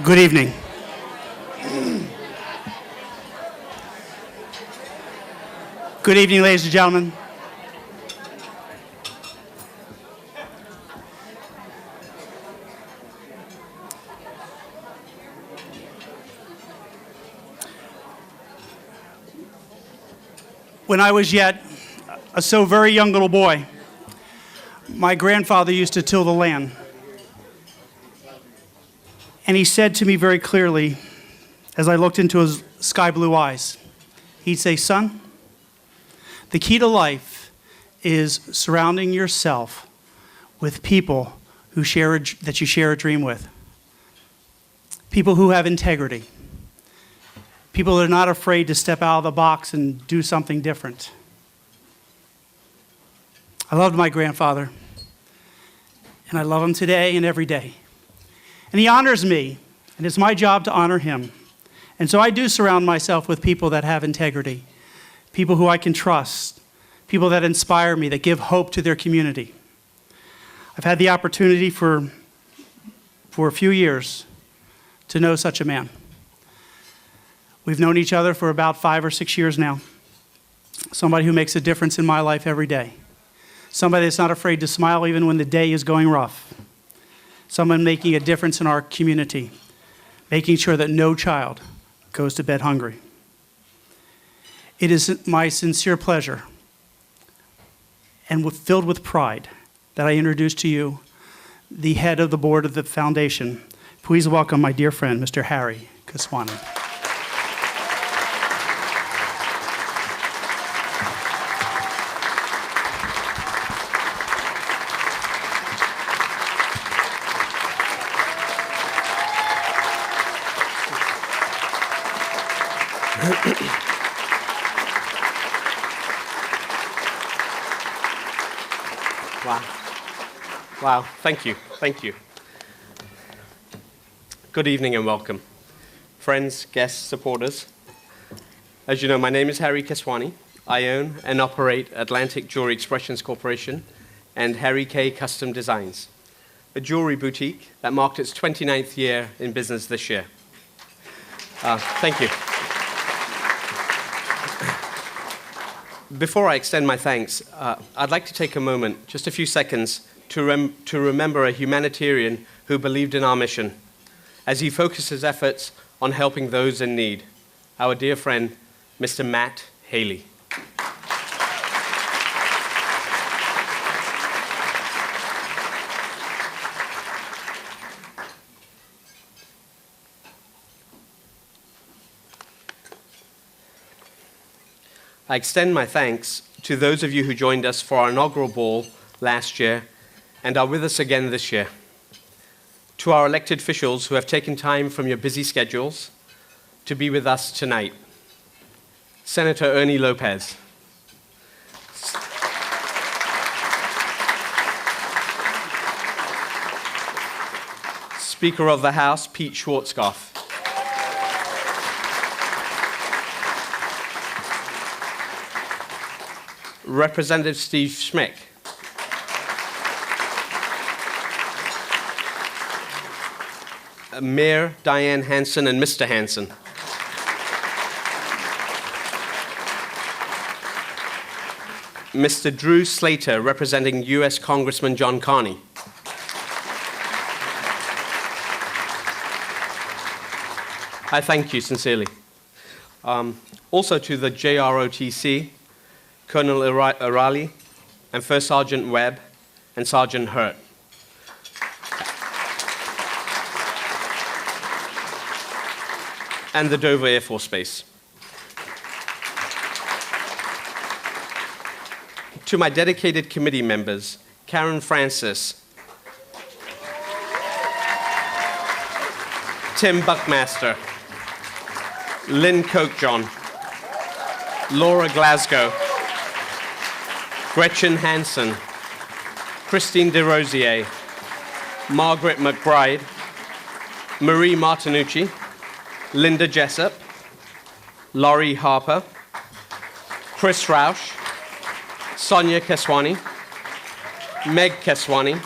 Good evening. Good evening, ladies and gentlemen. When I was yet a so very young little boy, my grandfather used to till the land. And he said to me very clearly, as I looked into his sky blue eyes, he'd say, "Son, the key to life is surrounding yourself with people who that you share a dream with. People who have integrity. People that are not afraid to step out of the box and do something different." I loved my grandfather, and I love him today and every day. And he honors me, and it's my job to honor him. And so I do surround myself with people that have integrity, people who I can trust, people that inspire me, that give hope to their community. I've had the opportunity for a few years to know such a man. We've known each other for about 5 or 6 years now. Somebody who makes a difference in my life every day. Somebody that's not afraid to smile even when the day is going rough. Someone making a difference in our community, making sure that no child goes to bed hungry. It is my sincere pleasure and filled with pride that I introduce to you the head of the board of the foundation. Please welcome my dear friend, Mr. Harry Keswani. Wow, thank you. Good evening and welcome. Friends, guests, supporters. As you know, my name is Harry Keswani. I own and operate Atlantic Jewelry Expressions Corporation and Harry K. Custom Designs, a jewelry boutique that marked its 29th year in business this year. Thank you. Before I extend my thanks, I'd like to take a moment, just a few seconds, to remember a humanitarian who believed in our mission as he focused his efforts on helping those in need, our dear friend, Mr. Matt Haley. I extend my thanks to those of you who joined us for our inaugural ball last year and are with us again this year. To our elected officials who have taken time from your busy schedules to be with us tonight. Senator Ernie Lopez. Speaker of the House, Pete Schwarzkopf. Representative Steve Schmick. Mayor Diane Hansen and Mr. Hansen. Mr. Drew Slater, representing U.S. Congressman John Carney. I thank you sincerely. Also to the JROTC, Colonel Irali, and First Sergeant Webb and Sergeant Hurt. And the Dover Air Force Base. To my dedicated committee members, Karen Francis, Tim Buckmaster, Lynn Kochjohn, Laura Glasgow, Gretchen Hansen, Christine DeRosier, Margaret McBride, Marie Martinucci, Linda Jessup, Laurie Harper, Chris Roush, Sonia Keswani, Meg Keswani,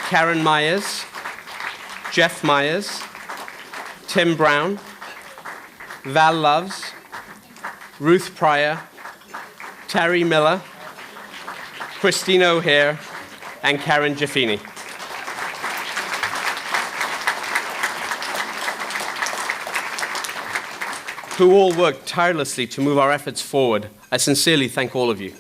Karen Myers, Jeff Myers, Tim Brown, Val Loves, Ruth Pryor, Terry Miller, Christine O'Hare, and Karen Jaffini. Who all worked tirelessly to move our efforts forward. I sincerely thank all of you.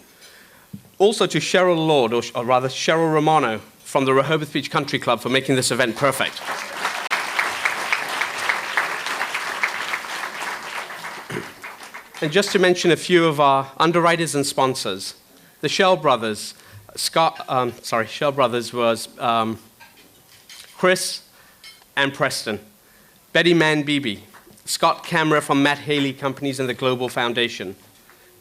Also to Cheryl Lord, or rather Cheryl Romano, from the Rehoboth Beach Country Club for making this event perfect. And just to mention a few of our underwriters and sponsors, the Shell Brothers. Shell Brothers was Chris and Preston, Betty Mann Beebe, Scott Camera from Matt Haley Companies and the Global Foundation,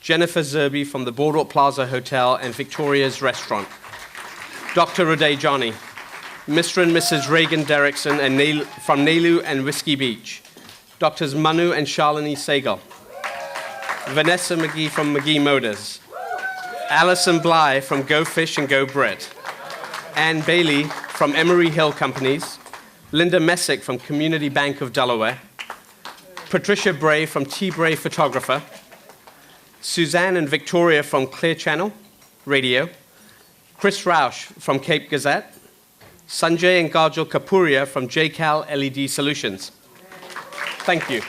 Jennifer Zerby from the Boardwalk Plaza Hotel and Victoria's Restaurant, Dr. Uday Johnny, Mr. and Mrs. Reagan Derrickson and from Nailu and Whiskey Beach, Doctors Manu and Shalini Segal, Vanessa McGee from McGee Motors, Alison Bly from Go Fish and Go Brit, Ann Bailey from Emery Hill Companies, Linda Messick from Community Bank of Delaware, Patricia Bray from T. Bray Photographer, Suzanne and Victoria from Clear Channel Radio, Chris Rausch from Cape Gazette, Sanjay and Gajal Kapuria from JCal LED Solutions. Thank you.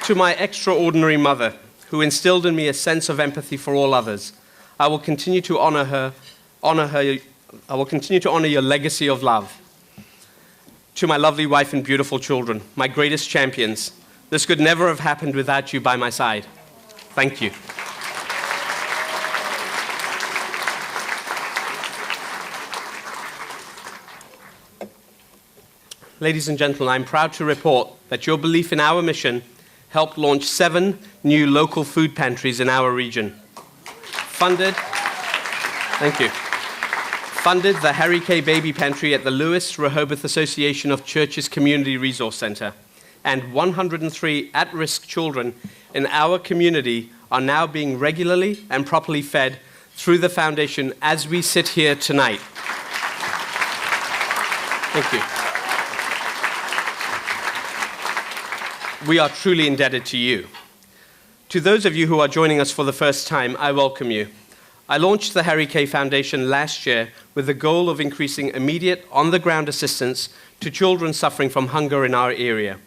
To my extraordinary mother, who instilled in me a sense of empathy for all others, I will continue to honor your legacy of love. To my lovely wife and beautiful children, my greatest champions, this could never have happened without you by my side. Thank you. Ladies and gentlemen, I'm proud to report that your belief in our mission helped launch 7 new local food pantries in our region. Funded the Harry K. Baby Pantry at the Lewis Rehoboth Association of Churches Community Resource Center, and 103 at-risk children in our community are now being regularly and properly fed through the foundation as we sit here tonight. Thank you. We are truly indebted to you. To those of you who are joining us for the first time, I welcome you. I launched the Harry K. Foundation last year with the goal of increasing immediate, on-the-ground assistance to children suffering from hunger in our area.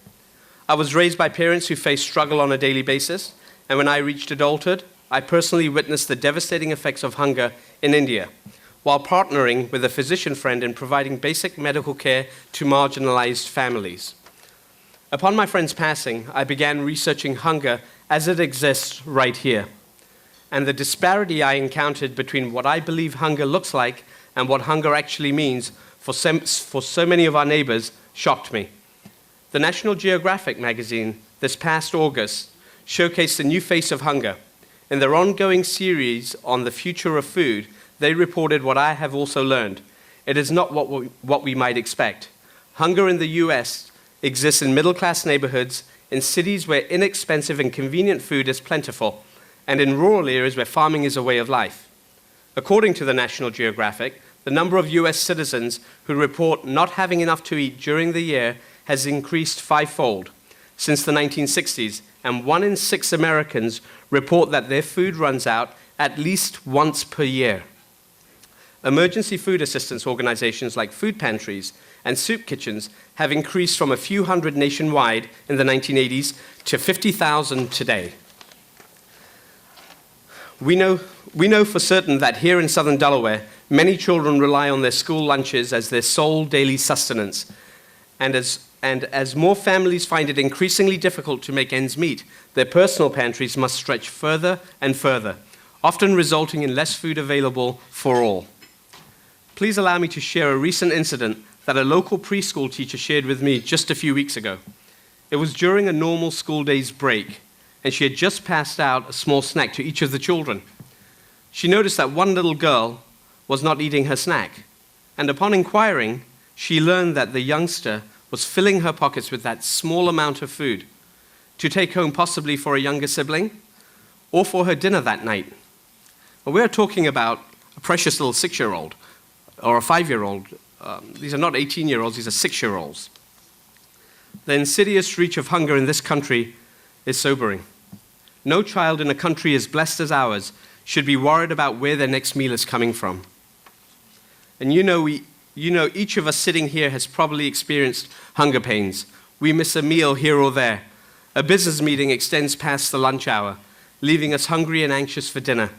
I was raised by parents who face struggle on a daily basis, and when I reached adulthood, I personally witnessed the devastating effects of hunger in India, while partnering with a physician friend in providing basic medical care to marginalized families. Upon my friend's passing, I began researching hunger as it exists right here. And the disparity I encountered between what I believe hunger looks like and what hunger actually means for so many of our neighbors shocked me. The National Geographic magazine this past August showcased a new face of hunger. In their ongoing series on the future of food, they reported what I have also learned. It is not what we might expect. Hunger in the US exists in middle-class neighborhoods, in cities where inexpensive and convenient food is plentiful, and in rural areas where farming is a way of life. According to the National Geographic, the number of US citizens who report not having enough to eat during the year has increased 5-fold since the 1960s, and 1 in 6 Americans report that their food runs out at least once per year. Emergency food assistance organizations like food pantries and soup kitchens have increased from a few hundred nationwide in the 1980s to 50,000 today. We know for certain that here in southern Delaware, many children rely on their school lunches as their sole daily sustenance. And as more families find it increasingly difficult to make ends meet, their personal pantries must stretch further and further, often resulting in less food available for all. Please allow me to share a recent incident that a local preschool teacher shared with me just a few weeks ago. It was during a normal school day's break, and she had just passed out a small snack to each of the children. She noticed that one little girl was not eating her snack, and upon inquiring, she learned that the youngster was filling her pockets with that small amount of food to take home possibly for a younger sibling or for her dinner that night. Well, we're talking about a precious little 6-year-old or a 5-year-old. These are not 18-year-olds, these are 6-year-olds. The insidious reach of hunger in this country is sobering. No child in a country as blessed as ours should be worried about where their next meal is coming from. And you know, each of us sitting here has probably experienced hunger pains. We miss a meal here or there. A business meeting extends past the lunch hour, leaving us hungry and anxious for dinner.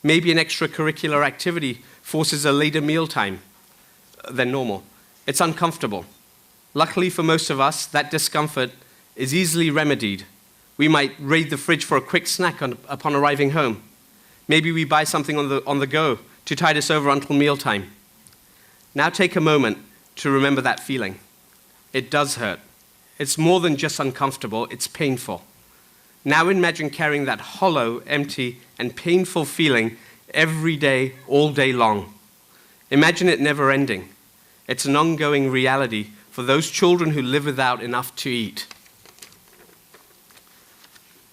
Maybe an extracurricular activity forces a later mealtime than normal. It's uncomfortable. Luckily for most of us, that discomfort is easily remedied. We might raid the fridge for a quick snack upon arriving home. Maybe we buy something on the go to tide us over until mealtime. Now take a moment to remember that feeling. It does hurt. It's more than just uncomfortable, it's painful. Now imagine carrying that hollow, empty, and painful feeling every day, all day long. Imagine it never ending. It's an ongoing reality for those children who live without enough to eat.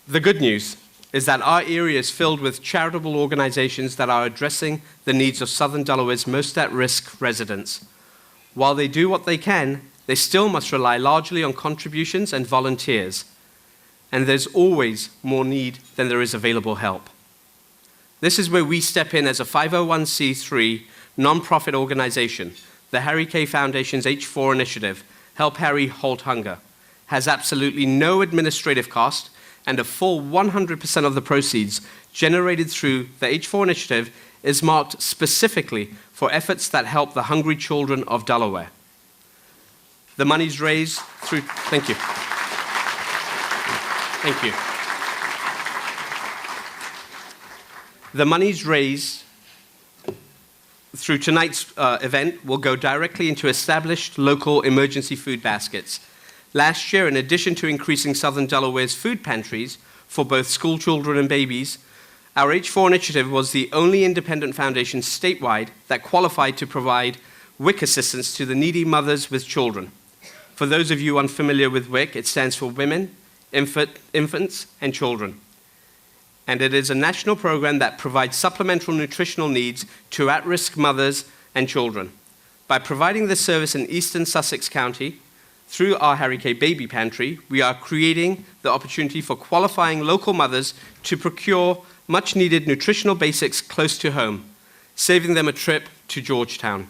The good news is that our area is filled with charitable organizations that are addressing the needs of Southern Delaware's most at-risk residents. While they do what they can, they still must rely largely on contributions and volunteers. And there's always more need than there is available help. This is where we step in as a 501c3 nonprofit organization. The Harry K. Foundation's H4 initiative, Help Harry Halt Hunger, has absolutely no administrative cost, and a full 100% of the proceeds generated through the H4 initiative is marked specifically for efforts that help the hungry children of Delaware. The money's raised through, thank you. Thank you. The money's raised through tonight's event will go directly into established local emergency food baskets. Last year, in addition to increasing Southern Delaware's food pantries for both school children and babies, our H4 initiative was the only independent foundation statewide that qualified to provide WIC assistance to the needy mothers with children. For those of you unfamiliar with WIC, it stands for Women, Infants, and Children. And it is a national program that provides supplemental nutritional needs to at-risk mothers and children. By providing this service in eastern Sussex County, through our Harry K. Baby Pantry, we are creating the opportunity for qualifying local mothers to procure much-needed nutritional basics close to home, saving them a trip to Georgetown.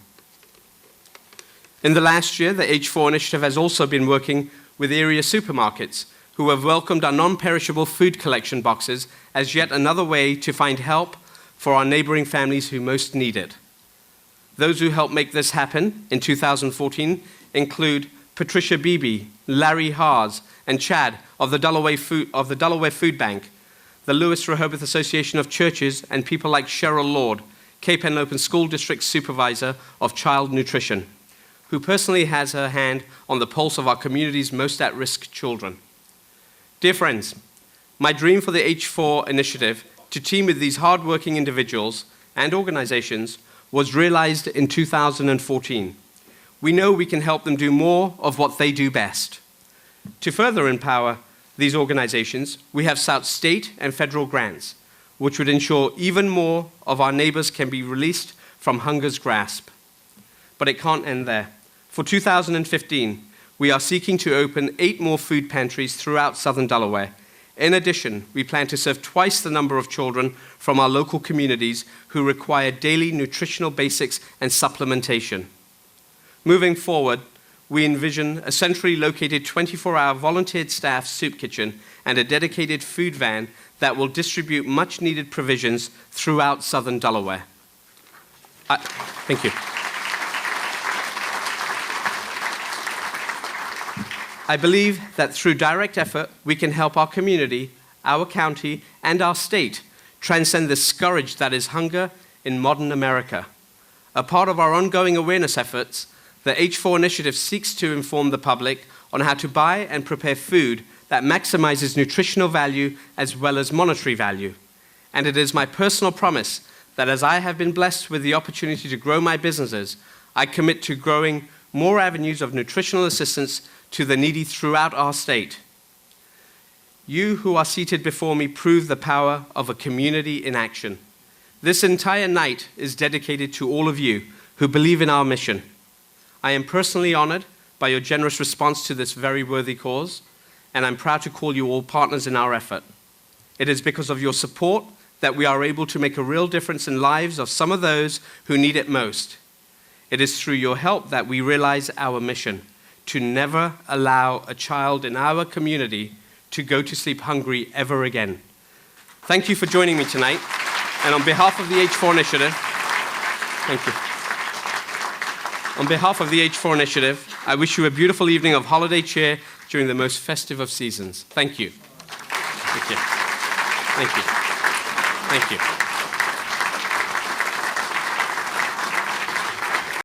In the last year, the H4 initiative has also been working with area supermarkets who have welcomed our non-perishable food collection boxes as yet another way to find help for our neighboring families who most need it. Those who helped make this happen in 2014 include Patricia Beebe, Larry Haas, and Chad of the Delaware Food Bank, the Lewis Rehoboth Association of Churches, and people like Cheryl Lord, Cape Henlopen School District Supervisor of Child Nutrition, who personally has her hand on the pulse of our community's most at-risk children. Dear friends, my dream for the H4 initiative to team with these hardworking individuals and organizations was realized in 2014. We know we can help them do more of what they do best. To further empower these organizations, we have sought state and federal grants, which would ensure even more of our neighbors can be released from hunger's grasp. But it can't end there. For 2015, we are seeking to open 8 more food pantries throughout Southern Delaware. In addition, we plan to serve twice the number of children from our local communities who require daily nutritional basics and supplementation. Moving forward, we envision a centrally located 24-hour volunteered staff soup kitchen and a dedicated food van that will distribute much-needed provisions throughout Southern Delaware. Thank you. I believe that through direct effort, we can help our community, our county, and our state transcend the scourge that is hunger in modern America. A part of our ongoing awareness efforts, the H4 initiative seeks to inform the public on how to buy and prepare food that maximizes nutritional value as well as monetary value. And it is my personal promise that as I have been blessed with the opportunity to grow my businesses, I commit to growing more avenues of nutritional assistance to the needy throughout our state. You who are seated before me prove the power of a community in action. This entire night is dedicated to all of you who believe in our mission. I am personally honored by your generous response to this very worthy cause, and I'm proud to call you all partners in our effort. It is because of your support that we are able to make a real difference in lives of some of those who need it most. It is through your help that we realize our mission, to never allow a child in our community to go to sleep hungry ever again. Thank you for joining me tonight, and on behalf of the H4 Initiative, thank you. On behalf of the H4 Initiative, I wish you a beautiful evening of holiday cheer during the most festive of seasons. Thank you. Thank you. Thank you. Thank you.